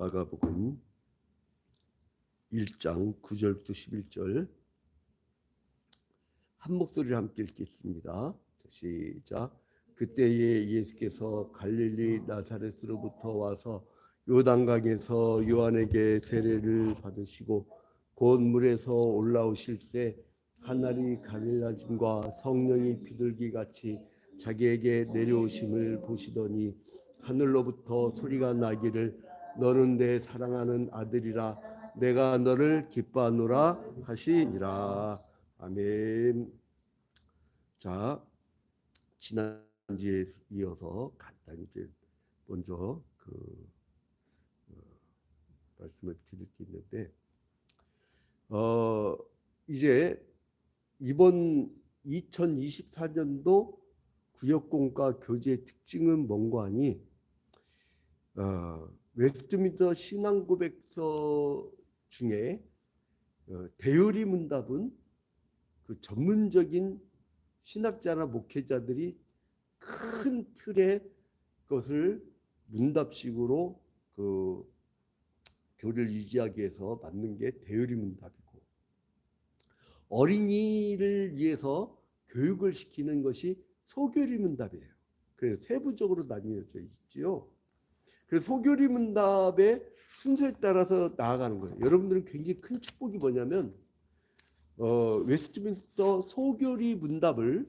마가복음 1장 9절부터 11절 한 목소리로 함께 읽겠습니다. 시작. 그때에 예수께서 갈릴리 나사렛으로부터 와서 요단강에서 요한에게 세례를 받으시고 곧 물에서 올라오실새 하늘이 가릴라짐과 성령이 비둘기 같이 자기에게 내려오심을 보시더니 하늘로부터 소리가 나기를 너는 내 사랑하는 아들이라 내가 너를 기뻐하노라 하시니라. 아멘. 자, 지난주에 이어서 간단히 먼저 말씀을 드릴 게 있는데, 이제 이번 2024년도 구역공과 교재의 특징은 뭔가 하니, 웨스트민스터 신앙고백서 중에 대요리 문답은 그 전문적인 신학자나 목회자들이 큰 틀의 것을 문답식으로 그 교리를 유지하기 위해서 만든 게 대요리 문답이고, 어린이를 위해서 교육을 시키는 것이 소교리 문답이에요. 그래서 세부적으로 나뉘어져 있지요. 그래서 소교리 문답의 순서에 따라서 나아가는 거예요. 여러분들은 굉장히 큰 축복이 뭐냐면 웨스트민스터 소교리 문답을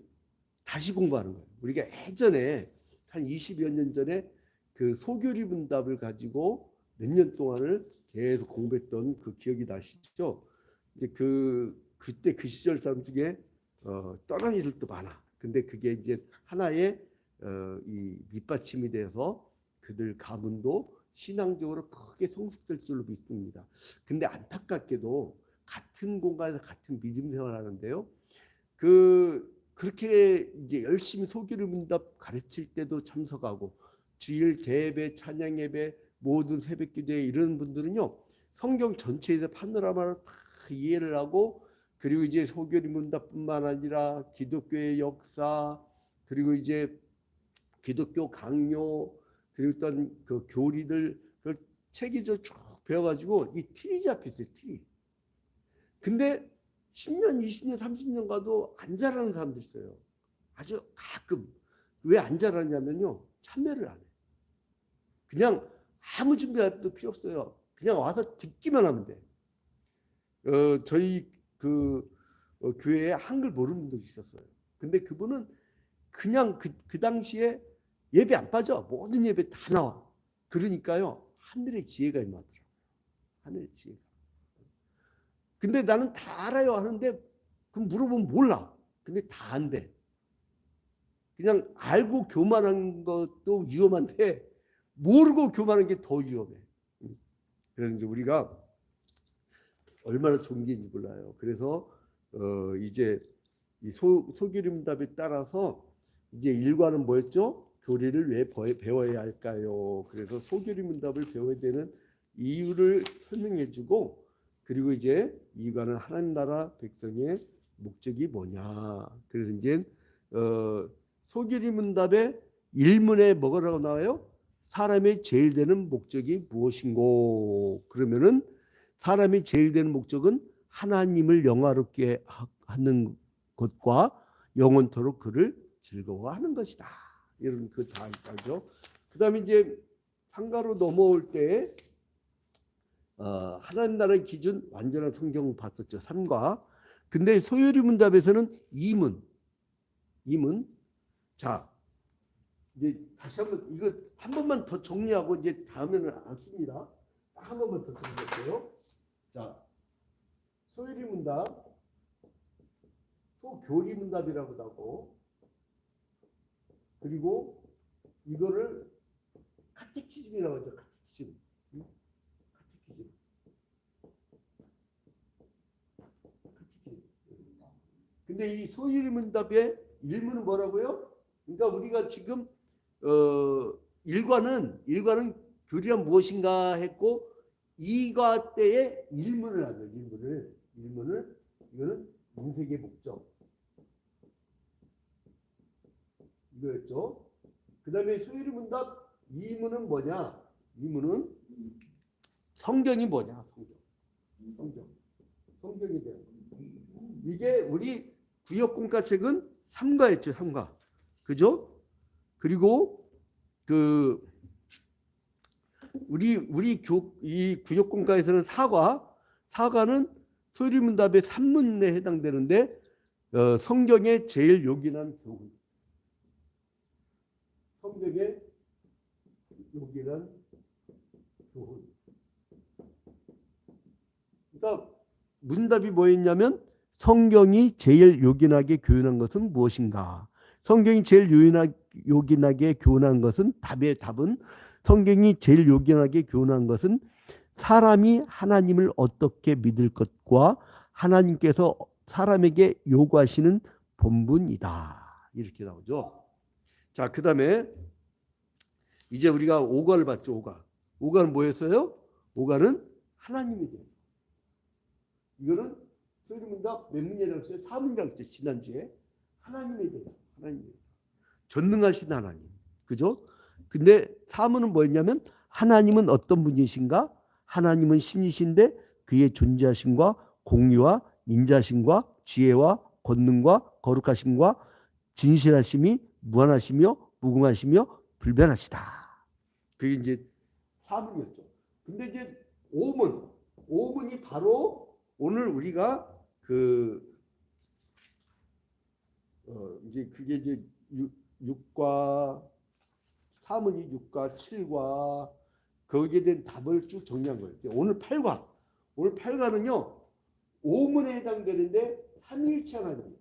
다시 공부하는 거예요. 우리가 예전에 한 20여 년 전에 그 소교리 문답을 가지고 몇 년 동안을 계속 공부했던 그 기억이 나시죠? 그때 그 시절 사람 중에 떠난 이들도 많아. 근데 그게 이제 하나의 이 밑받침이 돼서 그들 가문도 신앙적으로 크게 성숙될 줄로 믿습니다. 근데 안타깝게도 같은 공간에서 같은 믿음 생활을 하는데요. 그렇게 이제 열심히 소교리 문답 가르칠 때도 참석하고 주일 대예배, 찬양 예배, 모든 새벽 기도회 이런 분들은요. 성경 전체에서 파노라마를 다 이해를 하고, 그리고 이제 소교리 문답뿐만 아니라 기독교의 역사, 그리고 이제 기독교 강요, 그리고 어떤 그 교리들 그 책이 쭉 배워가지고 이 틀이 잡혔어요. 틀이. 근데 10년, 20년, 30년 가도 안 자라는 사람들 있어요. 아주 가끔. 왜 안 자라냐면요. 참여를 안 해. 그냥 아무 준비도 필요 없어요. 그냥 와서 듣기만 하면 돼. 저희 교회에 한글 모르는 분도 있었어요. 근데 그분은 그냥 그 당시에 예배 안 빠져. 모든 예배 다 나와. 그러니까요. 하늘의 지혜가 임하더라고요. 하늘의 지혜가. 근데 나는 다 알아요 하는데 그럼 물어보면 몰라. 근데 다 안 돼. 그냥 알고 교만한 것도 위험한데 모르고 교만한 게 더 위험해. 그래서 이제 우리가 얼마나 존귀인지 몰라요. 그래서 이제 이 소교리 문답에 따라서 이제 일과는 뭐였죠? 교리를 왜 배워야 할까요? 그래서 소교리 문답을 배워야 되는 이유를 설명해주고, 그리고 이제 이과는 하나님 나라 백성의 목적이 뭐냐. 그래서 이제 소교리 문답의 1문에 뭐라고 나와요? 사람의 제일 되는 목적이 무엇인고? 그러면은 사람이 제일 되는 목적은 하나님을 영화롭게 하는 것과 영원토록 그를 즐거워하는 것이다. 이런 그 다 있죠. 그다음에 이제 상가로 넘어올 때 하나님 나라의 기준 완전한 성경 봤었죠. 3과. 근데 소요리 문답에서는 2문. 자, 이제 다시 한번 이거 한 번만 더 정리하고 이제 다음에는 안 씁니다. 한 번만 더 정리할게요. 자, 소요리 문답, 소교리 문답이라고 하고, 그리고 이거를 카테키즘이라고 하죠. 카테키즘. 카테키즘. 근데 이 소유리 문답의 일문은 뭐라고요? 그러니까 우리가 지금 일과는 교리란 무엇인가 했고, 이과 때의 일문을 하죠. 일문을 이거는 인색의 목적 이거였죠. 그 다음에 소유리 문답 2문은 뭐냐? 2문은 성경이 뭐냐? 성경이 돼요. 이게 우리 구역공과책은 삼가였죠, 삼가. 그죠? 그리고 그 이 구역공과에서는 사과는 소리문답의 산문에 해당되는데 성경에 제일 요긴한 교훈. 성경에 요긴한 교훈. 그러니까 문답이 뭐였냐면 성경이 제일 요긴하게 교훈한 것은 무엇인가? 성경이 제일 요긴하게 교훈한 것은 답은 성경이 제일 요긴하게 교훈한 것은 사람이 하나님을 어떻게 믿을 것과 하나님께서 사람에게 요구하시는 본분이다. 이렇게 나오죠. 자, 그 다음에 이제 우리가 오가를 봤죠. 오가는 뭐였어요? 오가는 하나님에 대해서. 이거는 소리문답 몇 문제라고 했어요? 4문제라고 했죠. 지난주에. 하나님에 대해서. 전능하신 하나님. 그죠? 근데 3문은 뭐였냐면 하나님은 어떤 분이신가? 하나님은 신이신데 그의 존재하심과 공의와 인자심과 지혜와 권능과 거룩하심과 진실하심이 무한하시며 무궁하시며 불변하시다. 그게 이제 4문이었죠. 근데 이제 5문이 바로 오늘 우리가 이제 그게 이제 6과 3문이 6과 7과 거기에 대한 답을 쭉 정리한 거예요. 오늘 8과는요. 5문에 해당되는데 삼위일체 하나님.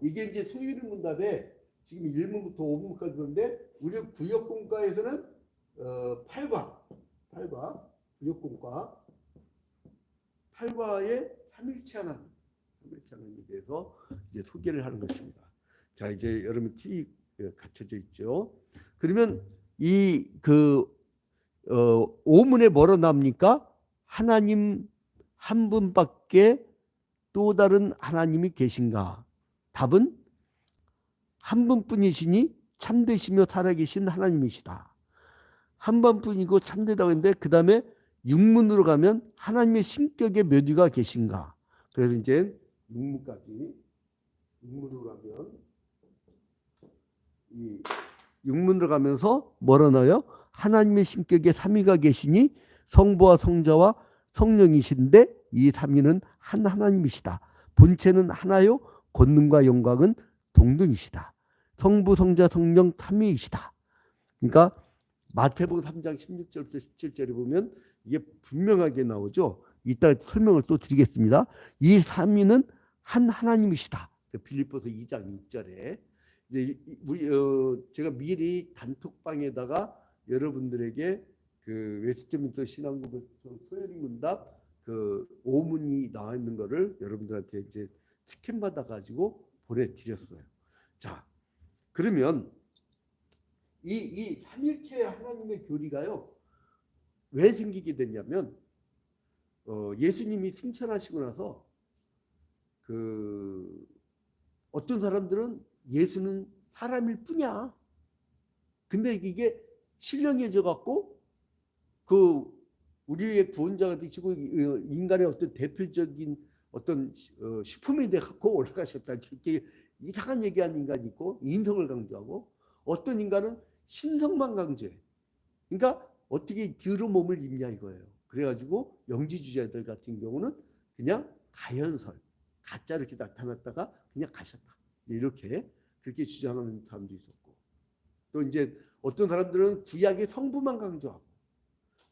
이게 이제 소유리 문답에 지금 1문부터 5문까지 그런데 우리 구역공과에서는 8과 구역공과 8과의 삼위일체 하나님에 대해서 이제 소개를 하는 것입니다. 자, 이제 여러분 TV 갖춰져 있죠. 그러면 이 5문에 뭐로 나옵니까? 하나님 한 분밖에 또 다른 하나님이 계신가? 답은 한 분뿐이시니 참되시며 살아계신 하나님이시다. 한 번뿐이고 참되다고 했는데 그 다음에 6문으로 가면 하나님의 신격의 몇 위가 계신가? 그래서 이제 6문으로 가면 이 6문으로 가면서 뭐라 나와요? 하나님의 신격의 3위가 계시니 성부와 성자와 성령이신데 이 3위는 한 하나님이시다. 본체는 하나요. 권능과 영광은 동등이시다. 성부, 성자, 성령 3위이시다. 그러니까 마태복음 3장 16절부터 17절에 보면 이게 분명하게 나오죠. 이따 설명을 또 드리겠습니다. 이 3위는 한 하나님이시다. 빌립보서 2장 6절에 제가 미리 단톡방에다가 여러분들에게 그 웨스트민스터 신앙고백 소요리 문답 그 5문이 나와 있는 거를 여러분들한테 이제 스캔 받아 가지고 보내드렸어요. 자, 그러면 이 삼일체 하나님의 교리가요 왜 생기게 됐냐면 예수님이 승천하시고 나서 어떤 사람들은 예수는 사람일 뿐이야. 근데 이게 신령해져 갖고 우리의 구원자가 되시고 인간의 어떤 대표적인 어떤 슈퍼맨이 돼 갖고 올라가셨다. 이렇게 이상한 얘기하는 인간이 있고 인성을 강조하고 어떤 인간은 신성만 강조해. 그러니까 어떻게 뒤로 몸을 입냐 이거예요. 그래가지고 영지주의자들 같은 경우는 그냥 가연설, 가짜 이렇게 나타났다가 그냥 가셨다. 이렇게 그렇게 주장하는 사람도 있었고 또 이제 어떤 사람들은 구약의 성부만 강조하고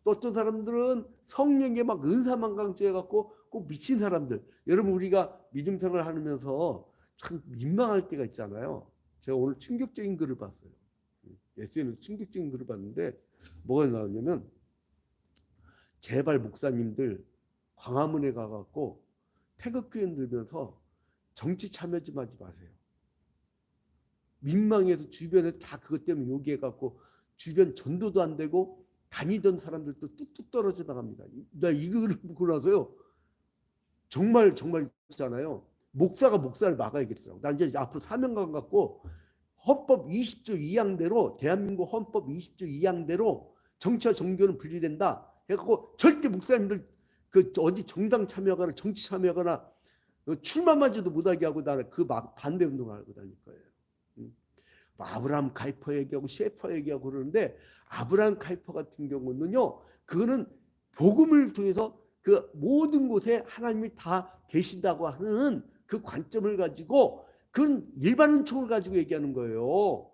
또 어떤 사람들은 성령의 막 은사만 강조해갖고 꼭 미친 사람들. 여러분 우리가 믿음 생활을 하면서 참 민망할 때가 있잖아요. 제가 오늘 충격적인 글을 봤어요. SNS 충격적인 글을 봤는데 뭐가 나왔냐면 제발 목사님들 광화문에 가갖고 태극기 들면서 정치 참여 좀 하지 마세요. 민망해서 주변에 다 그것 때문에 요기해갖고 주변 전도도 안 되고 다니던 사람들도 뚝뚝 떨어져 나갑니다. 나 이걸 보고 나서요. 정말 있잖아요. 목사가 목사를 막아야겠더라고. 나 이제 앞으로 사명감 갖고 헌법 20조 2항대로 대한민국 헌법 20조 2항대로 정치와 종교는 분리된다 해갖고 절대 목사님들 그 어디 정당 참여하거나 정치 참여하거나 출마마저도 못하게 하고 나는 그 막 반대 운동을 하고 다닐 거예요. 아브라함 카이퍼 얘기하고 셰퍼 얘기하고 그러는데 아브라함 카이퍼 같은 경우는요, 그거는 복음을 통해서 그 모든 곳에 하나님이 다 계신다고 하는 그 관점을 가지고 그건 일반 은총을 가지고 얘기하는 거예요.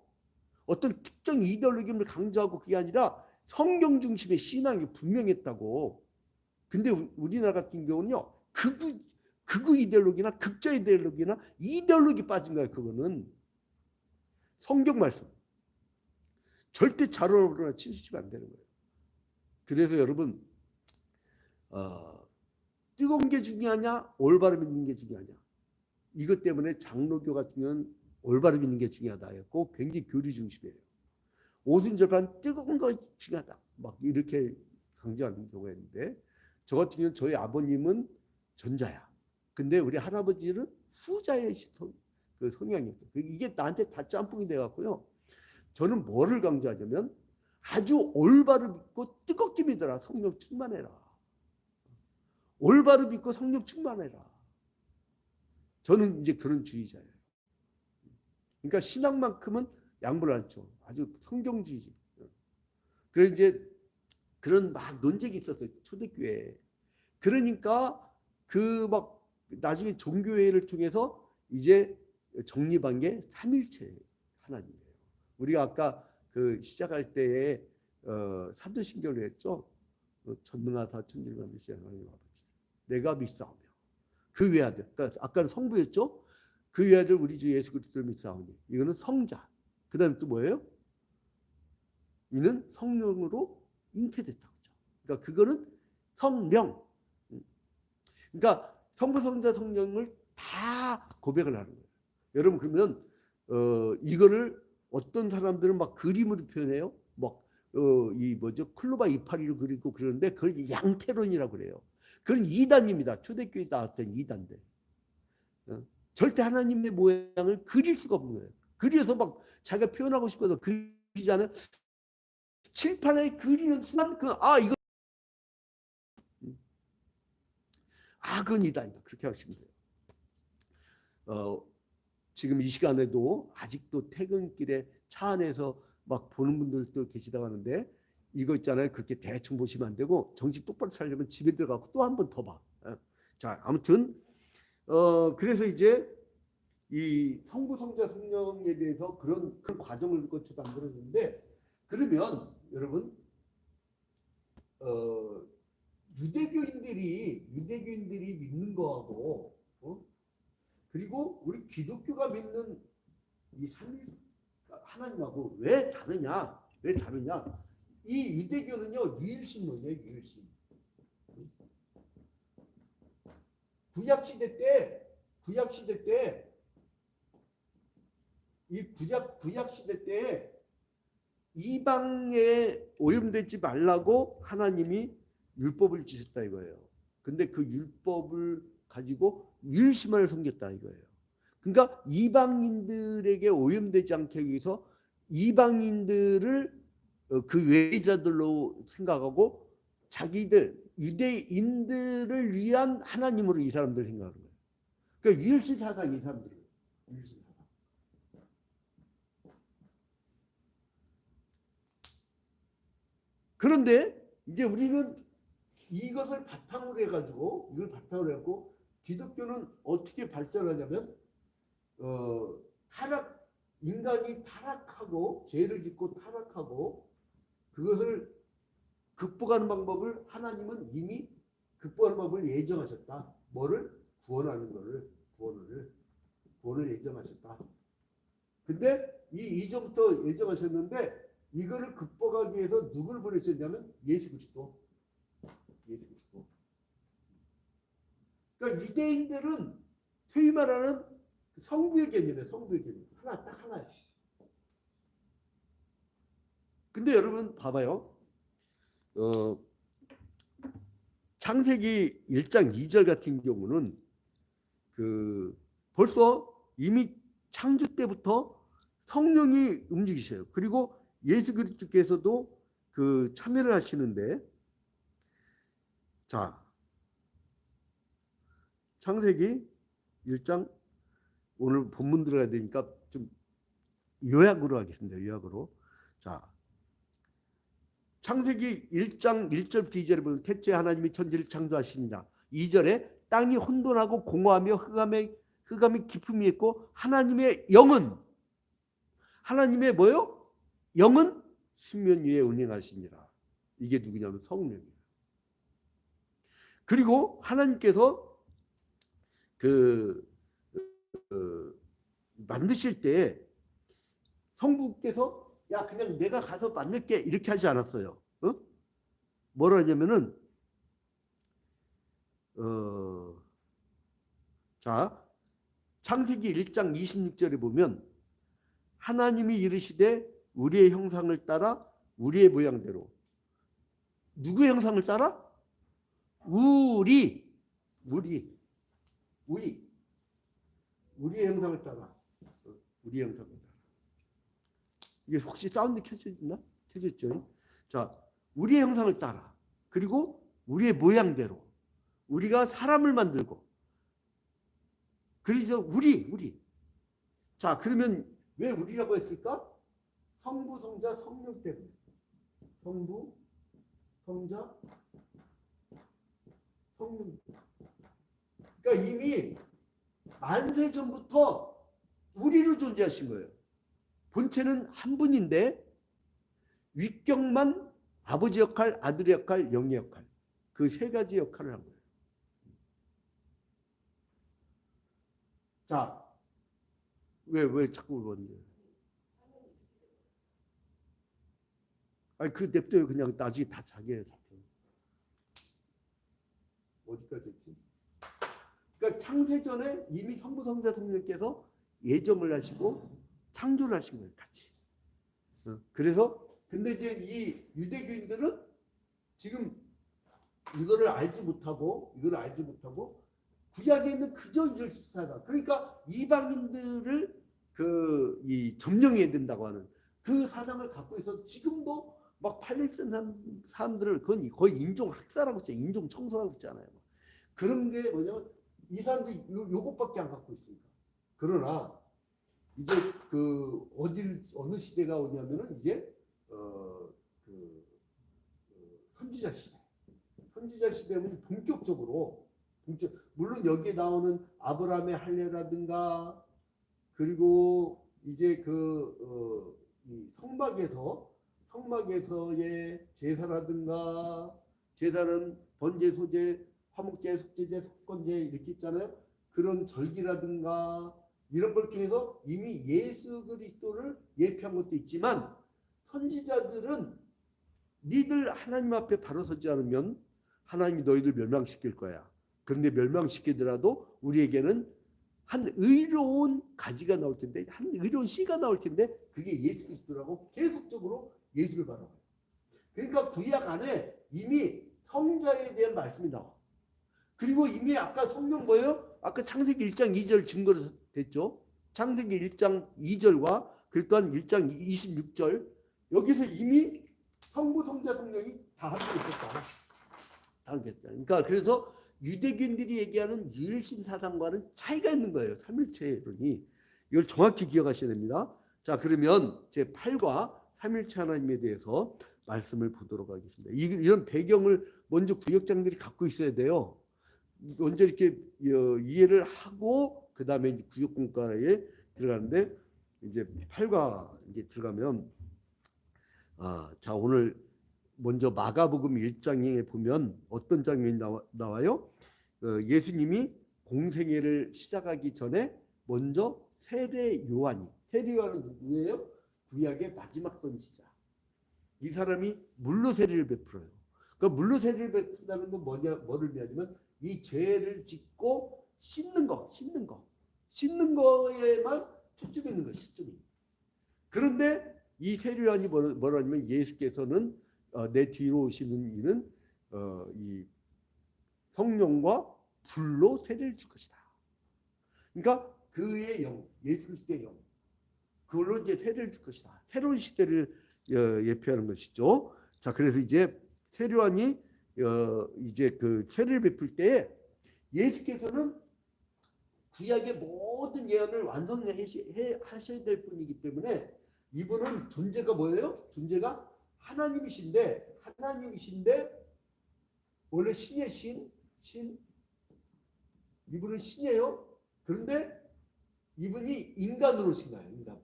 어떤 특정 이데올로기를 강조하고 그게 아니라 성경 중심의 신앙이 분명했다고. 근데 우리나라 같은 경우는요, 극우 이데올로기나 극자 이데올로기나 이데올로기 빠진 거예요. 그거는 성경 말씀 절대 자로나 치우치면 안 되는 거예요. 그래서 여러분 뜨거운 게 중요하냐 올바름 있는 게 중요하냐, 이것 때문에 장로교 같은 경우는 올바름 있는 게 중요하다 했고 굉장히 교리 중심이에요. 오순절반 뜨거운 거 중요하다 막 이렇게 강조하는 경우가 있는데, 저 같은 경우는 저희 아버님은 전자야. 근데 우리 할아버지는 후자의 그 성향이었어요. 이게 나한테 다 짬뽕이 돼갖고요. 저는 뭐를 강조하냐면 아주 올바로 믿고 뜨겁게 믿어라. 성령 충만해라. 올바로 믿고 성령 충만해라. 저는 이제 그런 주의자예요. 그러니까 신앙만큼은 양보를 않죠. 아주 성경주의지. 그래서 이제 그런 막 논쟁이 있었어요. 초대교회에. 그러니까 그 막 나중에 종교회를 통해서 이제 정립한 게 삼일체 하나님이에요. 우리가 아까 그 시작할 때에 사도신경을 했죠. 전능하사 천지만물신 하나님 아버지 내가 믿사오며 그 외아들, 그러니까 아까는 성부였죠. 그 외아들 우리 주 예수 그리스도를 믿사오니, 이거는 성자. 그 다음에 또 뭐예요? 이는 성령으로 잉태됐다고 하죠. 그러니까 그거는 성령. 그러니까 성부, 성자, 성령을 다 고백을 하는 거예요. 여러분 그러면 이거를 어떤 사람들은 막 그림으로 표현해요. 막 이 뭐죠? 클로바 이파리로 그리고 그러는데 그걸 양태론이라고 그래요. 그건 이단입니다. 초대교회 나왔던 이단들. 절대 하나님의 모양을 그릴 수가 없는 거예요. 그려서 막 자기가 표현하고 싶어서 그리잖아요. 칠판에 그리는 순간 이거 그건 이단이다. 그렇게 하시면 돼요. 지금 이 시간에도 아직도 퇴근길에 차 안에서 막 보는 분들도 계시다고 하는데, 이거 있잖아요. 그렇게 대충 보시면 안 되고 정신 똑바로 차리려면 집에 들어가고 또 한 번 더 봐. 자, 아무튼 그래서 이제 이 성부, 성자, 성령에 대해서 그런 과정을 거쳐서 만들어졌는데, 그러면 여러분 유대교인들이 믿는 거하고 그리고 우리 기독교가 믿는 이 삼위 하나님하고 왜 다르냐? 이 유대교는요, 유일신론이에요, 유일신. 구약시대 때 이방에 오염되지 말라고 하나님이 율법을 주셨다 이거예요. 근데 그 율법을 가지고 유일신만을 섬겼다 이거예요. 그러니까 이방인들에게 오염되지 않게 하기 위해서 이방인들을 그 외자들로 생각하고 자기들 유대인들을 위한 하나님으로 이 사람들 생각하는 거예요. 그러니까 유일신사가 이 사람들이에요. 유일신사가. 그런데 이제 우리는 이것을 바탕으로 해가지고 기독교는 어떻게 발전하냐면 인간이 타락하고 죄를 짓고 타락하고 그것을 극복하는 방법을 하나님은 이미 극복하는 방법을 예정하셨다. 뭐를? 구원하는 거를 구원을 예정하셨다. 근데 이전부터 예정하셨는데 이거를 극복하기 위해서 누구를 보내셨냐면 예수 그리스도. 그러니까 유대인들은 소위 말하는 성부의 개념이에요. 딱 하나야. 근데 여러분 봐봐요. 창세기 1장 2절 같은 경우는 벌써 이미 창조 때부터 성령이 움직이셔요. 그리고 예수 그리스도께서도 그 참여를 하시는데, 자, 창세기 1장, 오늘 본문 들어가야 되니까 좀 요약으로 하겠습니다. 요약으로. 자, 창세기 1장 1절부터 2절에 보면 태초에 하나님이 천지를 창조하시니라. 2절에 땅이 혼돈하고 공허하며 흑암이 깊음이 있고 하나님의 영은 뭐요? 영은 수면 위에 운행하시니라. 이게 누구냐면 성령이에요. 그리고 하나님께서 만드실 때 성부께서 야 그냥 내가 가서 만들게 이렇게 하지 않았어요. 뭐라 하냐면은 자, 창세기 1장 26절에 보면 하나님이 이르시되 우리의 형상을 따라 우리의 모양대로. 누구의 형상을 따라? 우리의 형상을 따라. 우리의 형상을 따라. 이게 혹시 사운드 켜졌나? 켜졌죠? 자, 우리의 형상을 따라. 그리고 우리의 모양대로. 우리가 사람을 만들고. 그래서 우리. 자, 그러면 왜 우리라고 했을까? 성부, 성자, 성령 때문에. 성부, 성자, 성령. 그러니까 이미 만세 전부터 우리로 존재하신 거예요. 본체는 한 분인데 윗격만 아버지 역할, 아들의 역할, 영의 역할. 그 세 가지 역할을 한 거예요. 자, 왜 자꾸 그러는지. 아니, 그 냅둬요. 그냥 나중에 다 자기예요. 어디까지 했지? 그러니까 창세전에 이미 성부, 성자, 성령께서 예정을 하시고 창조를 하신 거예요. 같이. 그래서 근데 이제 이 유대교인들은 지금 이거를 알지 못하고 구약에 있는 그저 일시사다. 그러니까 이방인들을 이 점령해야 된다고 하는 그 사상을 갖고 있어서 지금도 막 팔레스타인 사람들을 거의 인종 학살하고 있잖아요. 인종 청소하고 있잖아요. 그런 게 뭐냐면 이 사람들이 요것밖에 안 갖고 있으니까. 그러나 이제 어느 시대가 오냐면은 이제 선지자 시대. 선지자 시대는 본격적으로 물론 여기에 나오는 아브라함의 할례라든가 그리고 이제 이 성막에서의 제사라든가 제사는 번제, 소제, 화목제, 속제제, 속건제 이렇게 있잖아요. 그런 절기라든가 이런 걸 통해서 이미 예수 그리스도를 예표한 것도 있지만 선지자들은 니들 하나님 앞에 바로 서지 않으면 하나님이 너희들 멸망시킬 거야. 그런데 멸망시키더라도 우리에게는 한 의로운 가지가 나올 텐데 한 의로운 씨가 나올 텐데 그게 예수 그리스도라고 계속적으로 예수를 바라봐요. 그러니까 구약 안에 이미 성자에 대한 말씀이 나와. 그리고 이미 아까 성령 뭐예요? 아까 창세기 1장 2절 증거로 됐죠. 창세기 1장 2절과 그 또한 1장 26절 여기서 이미 성부, 성자, 성령이 다 함께 있었다. 그러니까 그래서 유대교인들이 얘기하는 유일신 사상과는 차이가 있는 거예요. 삼일체론이. 이걸 정확히 기억하셔야 됩니다. 자, 그러면 제8과 삼일체 하나님에 대해서 말씀을 보도록 하겠습니다. 이런 배경을 먼저 구역장들이 갖고 있어야 돼요. 먼저 이렇게 이해를 하고 그 다음에 이제 구역공과에 들어가는데 이제 8과 이제 들어가면 자 오늘 먼저 마가복음 1장에 보면 어떤 장면이 나와요? 예수님이 공생애를 시작하기 전에 먼저 세례 요한은 누구예요? 구약의 마지막 선지자. 이 사람이 물로 세례를 베풀어요. 그 물로 세례를 베푼다는 건 뭐를 얘기하냐면 이 죄를 짓고 씻는 거에만 초점이 있는 거예요. 초점이. 그런데 이 세례 요한이 뭐라 하냐면 예수께서는 내 뒤로 오시는 이는 이 성령과 불로 세례를 줄 것이다. 그러니까 그의 영, 예수 그리스도의 영. 그걸로 이제 세례를 줄 것이다. 새로운 시대를 예표하는 것이죠. 자, 그래서 이제 세례요한이 이제 그 세례를 베풀 때 예수께서는 구약의 모든 예언을 완성하셔야 될 분이기 때문에 이분은 존재가 뭐예요? 존재가 하나님이신데 원래 신의 신 이분은 신이에요. 그런데 이분이 인간으로 오신 거예요. 인간.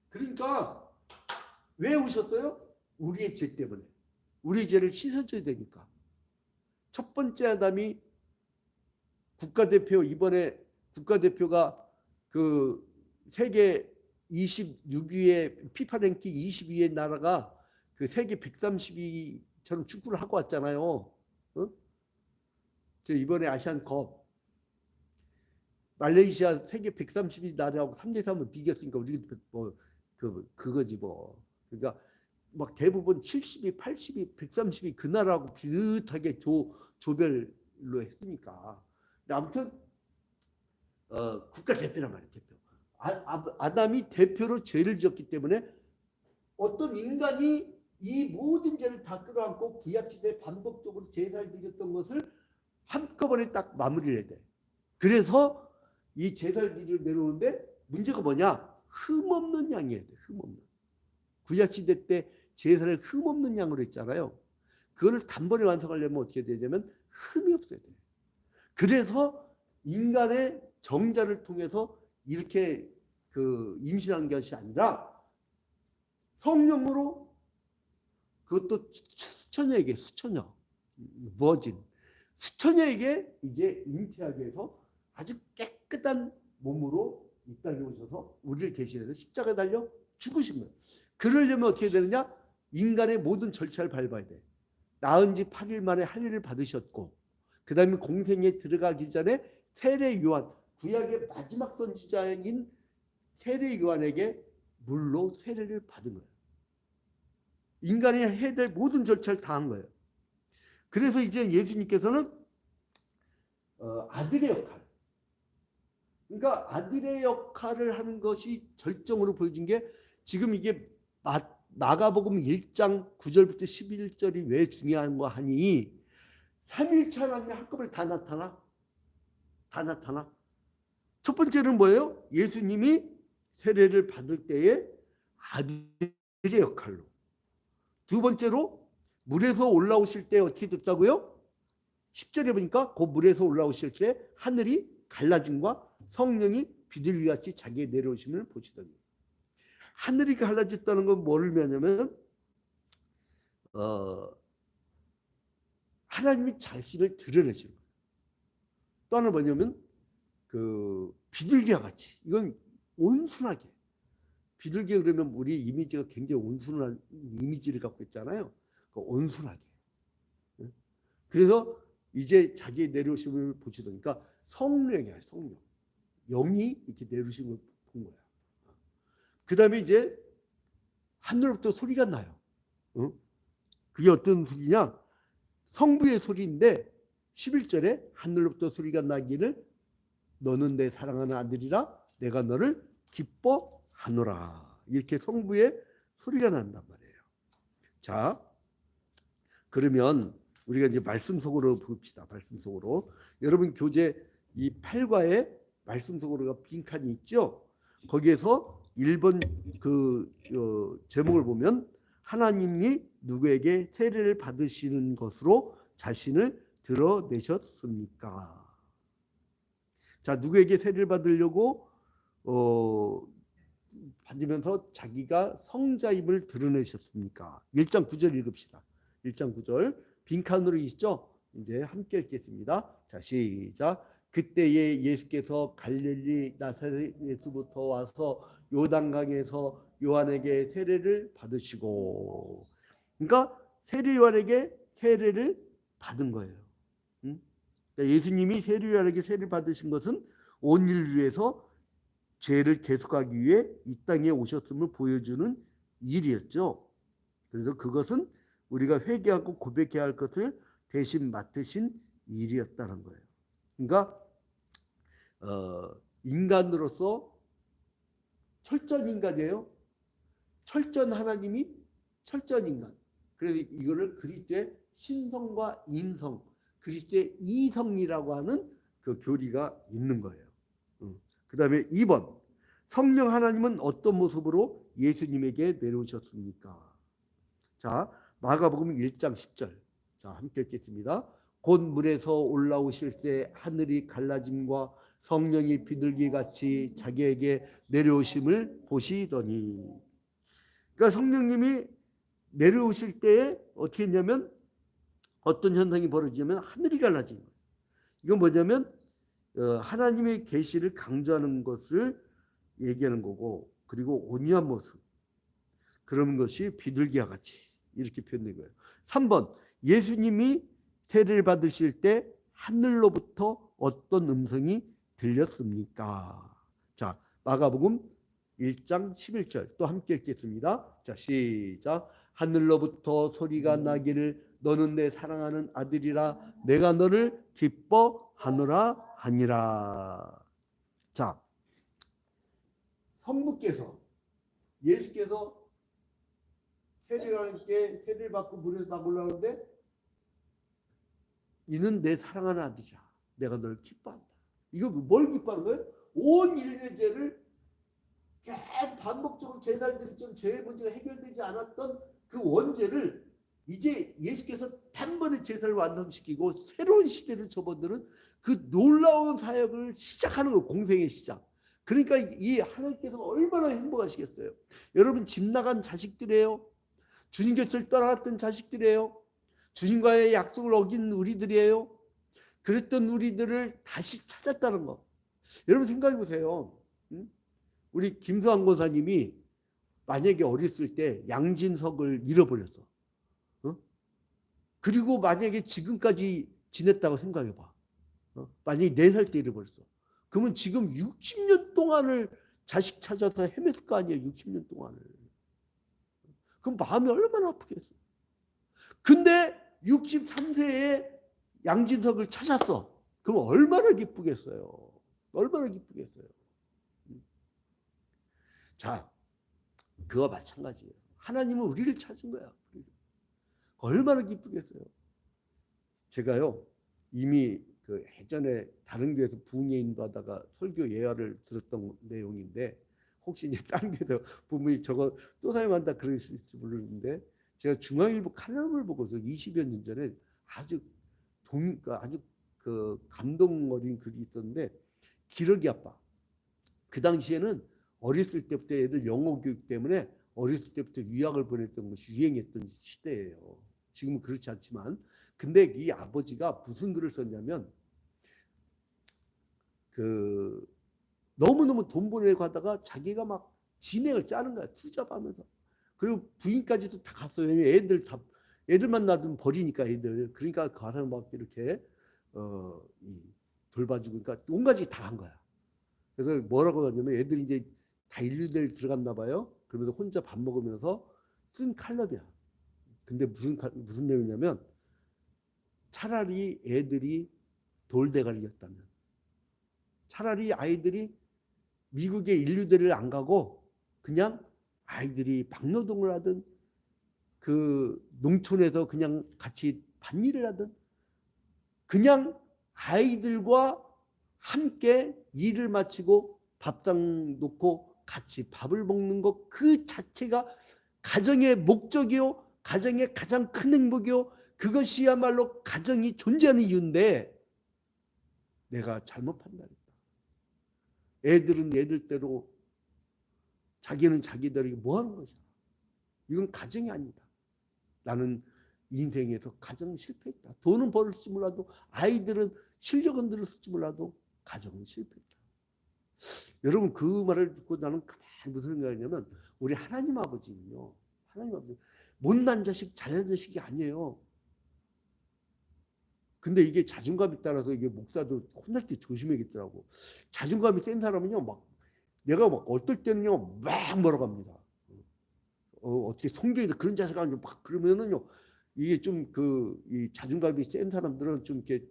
그러니까 왜 오셨어요? 우리의 죄 때문에. 우리 죄를 씻어줘야 되니까. 첫 번째 아담이 국가대표, 이번에 국가대표가 그 세계 26위의 피파 랭킹 22위의 나라가 그 세계 130위처럼 축구를 하고 왔잖아요. 어? 이번에 아시안컵 말레이시아 세계 130위 나라하고 3대3을 비겼으니까 우리 그거지 뭐. 그러니까 막 대부분 70위, 80위, 130위 그 나라하고 비슷하게 조별로 했으니까. 아무튼 국가 대표란 말이에요. 대표. 아담이 대표로 죄를 지었기 때문에 어떤 인간이 이 모든 죄를 다 끌어안고 구약시대에 반복적으로 제사를 드렸던 것을 한꺼번에 딱 마무리를 해야 돼. 그래서 이 제사를 내려오는데 문제가 뭐냐? 흠없는 양이어야 돼. 흠없는. 구약시대 때 제사를 흠없는 양으로 했잖아요. 그걸 단번에 완성하려면 어떻게 되냐면 흠이 없어야 돼. 그래서 인간의 정자를 통해서 이렇게 그 임신한 것이 아니라 성령으로 그것도 수처녀에게 버진 수처녀에게 이제 잉태하게 해서 아주 깨끗한 몸으로 이 땅에 오셔서 우리를 대신해서 십자가에 달려 죽으신 거예요. 그러려면 어떻게 되느냐? 인간의 모든 절차를 밟아야 돼. 낳은 지 8일 만에 할례를 받으셨고 그 다음에 공생에 들어가기 전에 세례 요한, 구약의 마지막 선지자인 세례 요한에게 물로 세례를 받은 거예요. 인간이 해야 될 모든 절차를 다 한 거예요. 그래서 이제 예수님께서는 아들의 역할, 그러니까 아들의 역할을 하는 것이 절정으로 보여진 게 지금 이게 마가복음 1장 9절부터 11절이 왜 중요한 거 하니 삼일체 하나님이 한꺼번에 다 나타나. 첫 번째는 뭐예요? 예수님이 세례를 받을 때에 아들의 역할로. 두 번째로 물에서 올라오실 때 어떻게 됐다고요? 10절에 보니까 그 물에서 올라오실 때 하늘이 갈라짐과 성령이 비둘기같이 자기에 내려오심을 보시더니. 하늘이 갈라졌다는 건 뭐를 의미하냐면 하나님이 자신을 드러내시는 거예요. 또 하나 뭐냐면 그 비둘기와 같이, 이건 온순하게, 비둘기 그러면 우리 이미지가 굉장히 온순한 이미지를 갖고 있잖아요. 그 온순하게. 그래서 이제 자기의 내려오심을 보시더니, 그러니까 성령이야, 성령. 영이 이렇게 내려오심을 본 거야. 그 다음에 이제 하늘로부터 소리가 나요. 그게 어떤 소리냐? 성부의 소리인데 11절에 하늘로부터 소리가 나기를 너는 내 사랑하는 아들이라 내가 너를 기뻐하노라. 이렇게 성부의 소리가 난단 말이에요. 자, 그러면 우리가 이제 말씀 속으로 봅시다. 말씀 속으로. 여러분 교재 이 8과에 말씀 속으로가 빈칸이 있죠. 거기에서 1번 제목을 보면 하나님이 누구에게 세례를 받으시는 것으로 자신을 드러내셨습니까? 자, 누구에게 세례를 받으려고 받으면서 자기가 성자임을 드러내셨습니까? 1장 9절 읽읍시다. 1장 9절 빈칸으로 있죠? 이제 함께 읽겠습니다. 자, 시작. 그때에 예수께서 갈릴리 나사렛에서부터 와서 요단강에서 요한에게 세례를 받으시고, 그러니까 세례 요한에게 세례를 받은 거예요. 예수님이 세례 요한에게 세례를 받으신 것은 온 인류에서 죄를 계속하기 위해 이 땅에 오셨음을 보여주는 일이었죠. 그래서 그것은 우리가 회개하고 고백해야 할 것을 대신 맡으신 일이었다는 거예요. 그러니까 인간으로서 철저한 인간이에요. 철저한 하나님이 철저한 인간. 그래서 이거를 그리스도의 신성과 인성, 그리스도의 이성이라고 하는 그 교리가 있는 거예요. 그 다음에 2번, 성령 하나님은 어떤 모습으로 예수님에게 내려오셨습니까? 자, 마가복음 1장 10절. 자, 함께 읽겠습니다. 곧 물에서 올라오실 때 하늘이 갈라짐과 성령이 비둘기 같이 자기에게 내려오심을 보시더니. 그러니까 성령님이 내려오실 때에 어떻게 했냐면 어떤 현상이 벌어지냐면 하늘이 갈라진 거예요. 이건 뭐냐면 하나님의 계시를 강조하는 것을 얘기하는 거고, 그리고 온유한 모습, 그런 것이 비둘기와 같이 이렇게 표현된 거예요. 3번, 예수님이 세례를 받으실 때 하늘로부터 어떤 음성이 들렸습니까? 자, 마가복음 1장 11절 또 함께 읽겠습니다. 자, 시작. 하늘로부터 소리가 나기를 너는 내 사랑하는 아들이라 내가 너를 기뻐하노라 하니라. 자, 성부께서 예수께서 세례를 받고 물에서 막 올라오는데 이는 내 사랑하는 아들이야. 내가 너를 기뻐한다. 이거 뭘 기뻐하는 거예요? 온 인류의 죄를 계속 반복적으로 제사를 드렸지만 죄의 문제가 해결되지 않았던 그 원죄를 이제 예수께서 단번에 제사를 완성시키고 새로운 시대를 접어드는 그 놀라운 사역을 시작하는 거예요. 공생의 시작. 그러니까 이 하나님께서 얼마나 행복하시겠어요. 여러분, 집 나간 자식들이에요. 주님 곁을 떠나갔던 자식들이에요. 주님과의 약속을 어긴 우리들이에요. 그랬던 우리들을 다시 찾았다는 거. 여러분 생각해 보세요. 우리 김수환 권사님이 만약에 어렸을 때 양진석을 잃어버렸어. 그리고 만약에 지금까지 지냈다고 생각해 봐. 만약에 4살 때 잃어버렸어. 그러면 지금 60년 동안을 자식 찾아서 헤맸을 거 아니에요. 60년 동안을. 그럼 마음이 얼마나 아프겠어. 근데 63세에 양진석을 찾았어. 그럼 얼마나 기쁘겠어요. 얼마나 기쁘겠어요. 자, 그와 마찬가지예요. 하나님은 우리를 찾은 거야. 얼마나 기쁘겠어요. 제가요, 이미 그 예전에 다른 교회에서 부흥회 인도하다가 설교 예화를 들었던 내용인데, 혹시 이제 다른 교회에서 부모님 저거 또 사용한다 그러실지 모르는데, 제가 중앙일보 칼럼을 보고서 20여 년 전에 아주 그 감동 어린 글이 있었는데, 기러기 아빠. 그 당시에는 어렸을 때부터 애들 영어 교육 때문에 어렸을 때부터 유학을 보냈던 것이 유행했던 시대예요. 지금은 그렇지 않지만. 근데 이 아버지가 무슨 글을 썼냐면, 그 너무너무 돈 보내고 하다가 자기가 막 진행을 짜는 거야. 투잡하면서. 그리고 부인까지도 다 갔어요. 왜냐면 애들만 놔두면 버리니까 애들. 그러니까 가서 막 이렇게 돌봐주고, 그러니까 온 가지 다 한 거야. 그래서 뭐라고 하냐면 애들이 이제 다 인류대를 들어갔나 봐요. 그러면서 혼자 밥 먹으면서 쓴 칼럼이야. 근데 무슨 내용이냐면, 차라리 애들이 돌대가리였다면, 차라리 아이들이 미국의 인류대를 안 가고 그냥 아이들이 막노동을 하든 그 농촌에서 그냥 같이 밭일을 하든 그냥 아이들과 함께 일을 마치고 밥상 놓고 같이 밥을 먹는 것 그 자체가 가정의 목적이요, 가정의 가장 큰 행복이요, 그것이야말로 가정이 존재하는 이유인데 내가 잘못 판단했다. 애들은 애들대로 자기는 자기대로 뭐 하는 것이야. 이건 가정이 아니다. 나는 인생에서 가정 실패했다. 돈은 벌었을지 몰라도, 아이들은 실력은 늘었을지 몰라도 가정은 실패했다. 여러분, 그 말을 듣고 나는 가만히 무슨 생각이냐면, 우리 하나님 아버지는요, 하나님 아버지 못난 자식 잘난 자식이 아니에요. 근데 이게 자존감에 따라서 이게 목사도 혼날 때 조심해야겠더라고. 자존감이 센 사람은요, 막 내가 막 어떨 때는요 막 몰아갑니다. 어떻게 성경에서 그런 자세가 아니고 막 그러면은요, 이게 좀 이 자존감이 센 사람들은 좀 이렇게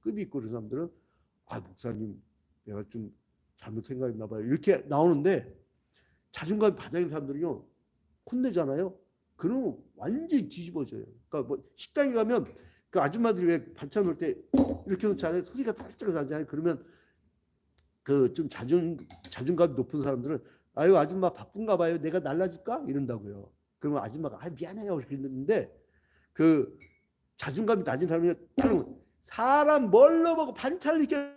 급이 있고 그런 사람들은, 아 목사님 내가 좀 잘못 생각했나 봐요. 이렇게 나오는데 자존감이 바닥인 사람들은요 혼내잖아요. 그러면 완전히 뒤집어져요. 그러니까 뭐 식당에 가면 그 아줌마들이 왜 반찬 올 때 이렇게 놓잖아요. 소리가 살짝 나잖아요. 그러면 그 좀 자존감이 높은 사람들은 아유 아줌마 바쁜가 봐요. 내가 날라줄까? 이런다고요. 그러면 아줌마가 아 미안해요. 이렇게 했는데 그 자존감이 낮은 사람이 사람 뭘로 보고 반찬을 이렇게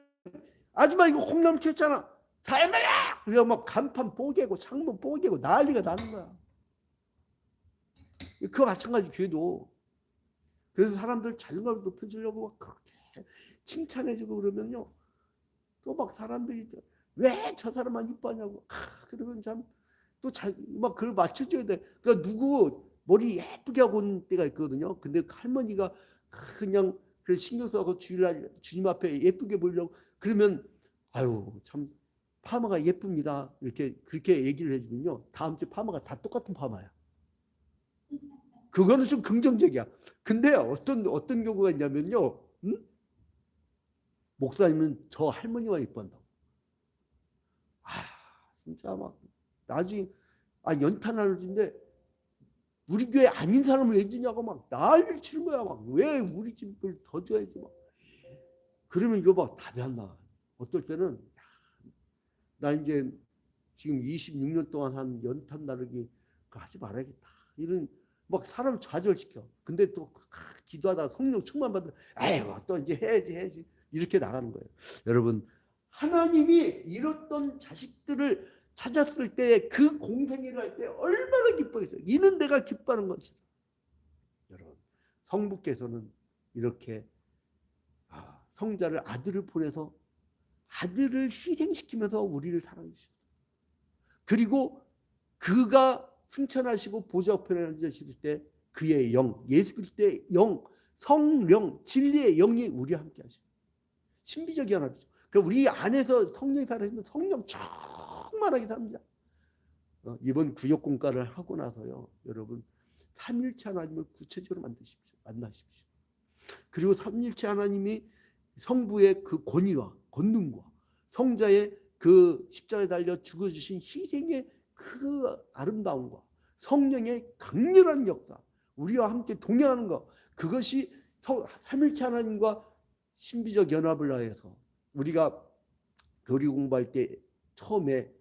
아줌마 이거 콩나물 튀었잖아. 잘말이야. 그래서 막 간판 뽀개고 창문 뽀개고 난리가 나는 거야. 그거 마찬가지 교회도. 그래서 사람들 자존감을 높여주려고 막 그렇게 칭찬해주고 그러면요. 또 막 사람들이 왜 저 사람만 이뻐하냐고. 그러면 참 또 막 그걸 맞춰줘야 돼. 그러니까 누구 머리 예쁘게 하고 온 때가 있거든요. 근데 할머니가 그냥 신경 써서 주님 앞에 예쁘게 보이려고 그러면 아유 참 파마가 예쁩니다. 이렇게 그렇게 얘기를 해주면요. 다음 주 파마가 다 똑같은 파마야. 그거는 좀 긍정적이야. 근데 어떤 경우가 있냐면요. 목사님은 저 할머니만 이뻐한다고. 아 진짜 막 나중에 연탄을 주는데 우리 교회 아닌 사람을 왜 주냐고 막 난리를 치는 거야. 막 왜 우리 집을 더 줘야지 막. 그러면 이거 막 답이 안 나와. 어떨 때는 나 이제 지금 26년 동안 한 연탄 나르기 하지 말아야겠다. 이런 막 사람을 좌절시켜. 근데 또 기도하다가 성령 충만 받으면 에휴 또 이제 해야지 이렇게 나가는 거예요. 여러분 하나님이 잃었던 자식들을 찾았을 때 그 공생애를 할 때 얼마나 기뻐했어요. 이는 내가 기뻐하는 것이다. 여러분 성부께서는 이렇게 성자를 아들을 보내서 아들을 희생시키면서 우리를 사랑해 주셨어요. 그리고 그가 승천하시고 보좌 우편에 앉으실 때 그의 영, 예수 그리스도의 영, 성령, 진리의 영이 우리와 함께 하시고 신비적인 하나님이죠. 그러니까 우리 안에서 성령이 살아있는 성령 충만하게 삽니다. 이번 구역 공과를 하고 나서요, 여러분 삼일체 하나님을 구체적으로 만나십시오. 그리고 삼일체 하나님이 성부의 그 권위와 권능과 성자의 그 십자가에 달려 죽어주신 희생의 그 아름다움과 성령의 강렬한 역사, 우리와 함께 동행하는 것, 그것이 삼일체 하나님과 신비적 연합을 하여서 우리가 교리 공부할 때 처음에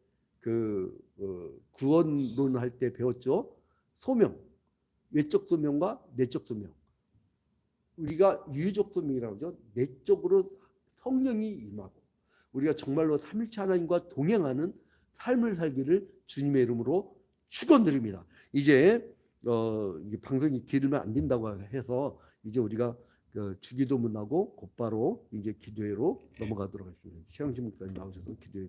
구원론 할 때 배웠죠. 소명, 외적 소명과 내적 소명. 우리가 유적 소명이라고 하죠. 내적으로 성령이 임하고 우리가 정말로 삼일체 하나님과 동행하는 삶을 살기를 주님의 이름으로 축원드립니다. 이제 방송이 길으면 안 된다고 해서 이제 우리가 주기도문하고 곧바로 이제 기도회로 넘어가도록 하겠습니다. 최영진 목사님 나오셔서 기도회